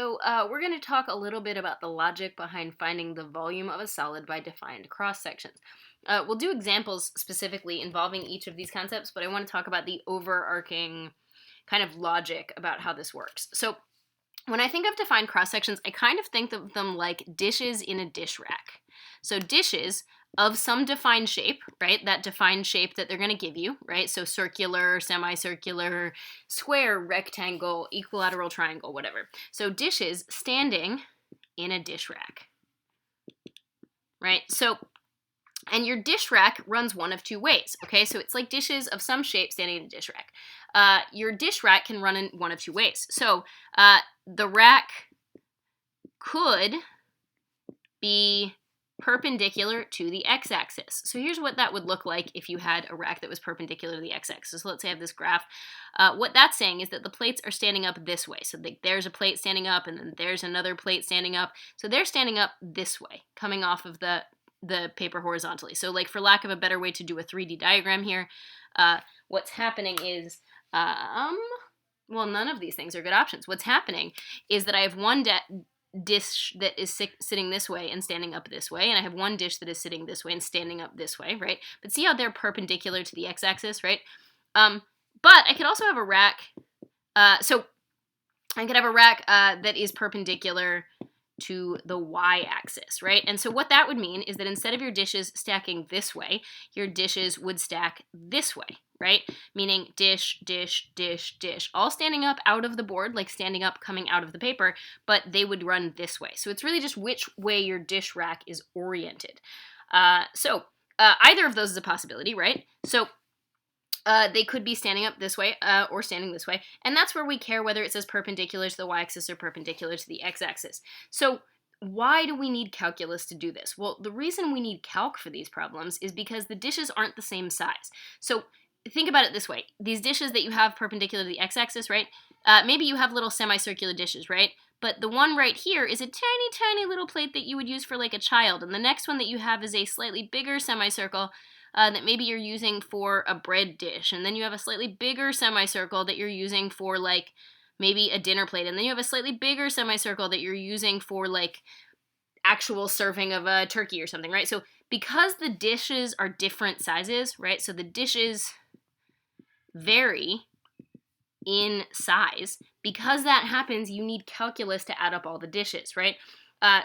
So we're going to talk a little bit about the logic behind finding the volume of a solid by defined cross sections. We'll do examples specifically involving each of these concepts, but I want to talk about the overarching kind of logic about how this works. So when I think of defined cross sections, I kind of think of them like dishes in a dish rack. So dishes of some defined shape, right? That defined shape that they're going to give you, right? So circular, semicircular, square, rectangle, equilateral triangle, whatever. So dishes standing in a dish rack, right? And your dish rack runs one of two ways, okay? So it's like dishes of some shape standing in a dish rack. Your dish rack can run in one of two ways. So the rack could be perpendicular to the x-axis. So here's what that would look like if you had a rack that was perpendicular to the x-axis. So let's say I have this graph. What that's saying is that the plates are standing up this way. So there's a plate standing up, and then there's another plate standing up. So they're standing up this way, coming off of the paper horizontally. So like, for lack of a better way to do a 3D diagram here, what's happening is, well, none of these things are good options. What's happening is that I have one dish that is sitting this way and standing up this way, and I have one dish that is sitting this way and standing up this way, right? But see how they're perpendicular to the x-axis, right? But I could also have a rack, so I could have a rack that is perpendicular to the y-axis, right? And so what that would mean is that instead of your dishes stacking this way, your dishes would stack this way, right? Meaning dish, dish, dish, dish, all standing up out of the board, like standing up coming out of the paper, but they would run this way. So it's really just which way your dish rack is oriented. Either of those is a possibility, right? So they could be standing up this way or standing this way, and that's where we care whether it says perpendicular to the y-axis or perpendicular to the x-axis. So why do we need calculus to do this? Well, the reason we need calc for these problems is because the dishes aren't the same size. So think about it this way. These dishes that you have perpendicular to the x-axis, right? Maybe you have little semicircular dishes, right? But the one right here is a tiny, tiny little plate that you would use for like a child, and the next one that you have is a slightly bigger semicircle that maybe you're using for a bread dish, and then you have a slightly bigger semicircle that you're using for like maybe a dinner plate, and then you have a slightly bigger semicircle that you're using for like actual serving of a turkey or something, right? So because the dishes are different sizes, right? So the dishes vary in size. Because that happens, you need calculus to add up all the dishes, right?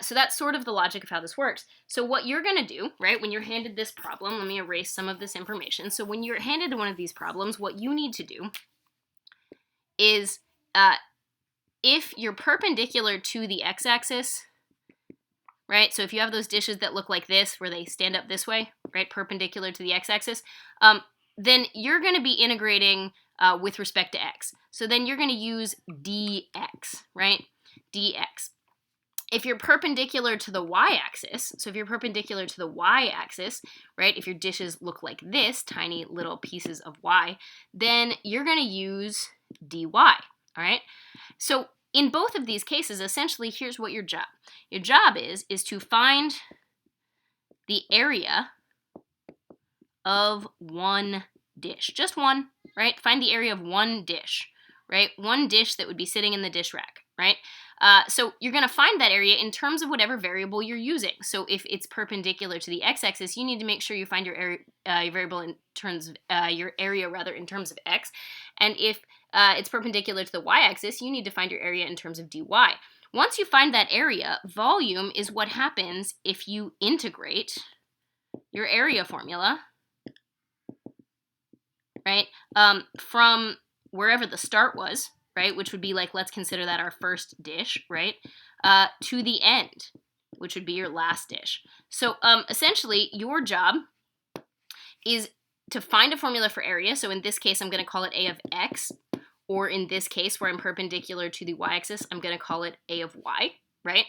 So that's sort of the logic of how this works. So what you're going to do, right, when you're handed this problem, let me erase some of this information. So when you're handed one of these problems, what you need to do is, if you're perpendicular to the x-axis, right, so if you have those dishes that look like this, where they stand up this way, right, perpendicular to the x-axis, then you're going to be integrating with respect to x. So then you're going to use dx, right, dx. If you're perpendicular to the y-axis, so if you're perpendicular to the y-axis, right, if your dishes look like this, tiny little pieces of y, then you're going to use dy, all right? So in both of these cases, essentially, here's what your job. Your job is to find the area of one dish, just one, right? Find the area of one dish, right? One dish that would be sitting in the dish rack, right? So you're going to find that area in terms of whatever variable you're using. So if it's perpendicular to the x-axis, you need to make sure you find your area, your variable in terms of your area rather in terms of x. And if it's perpendicular to the y-axis, you need to find your area in terms of dy. Once you find that area, volume is what happens if you integrate your area formula, right, from wherever the start was, right, which would be like, let's consider that our first dish, right, to the end, which would be your last dish. So essentially, your job is to find a formula for area. So in this case, I'm going to call it A of x, or in this case, where I'm perpendicular to the y-axis, I'm going to call it A of y, right?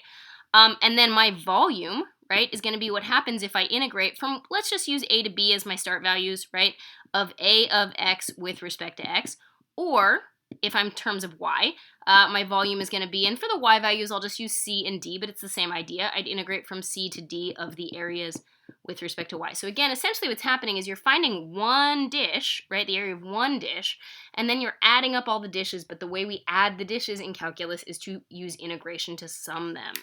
And then my volume, right, is going to be what happens if I integrate from, let's just use A to B as my start values, right, of A of x with respect to x, or if I'm in terms of y, my volume is going to be, and for the y values, I'll just use c and d, but it's the same idea. I'd integrate from c to d of the areas with respect to y. So again, essentially what's happening is you're finding one dish, right, the area of one dish, and then you're adding up all the dishes, but the way we add the dishes in calculus is to use integration to sum them.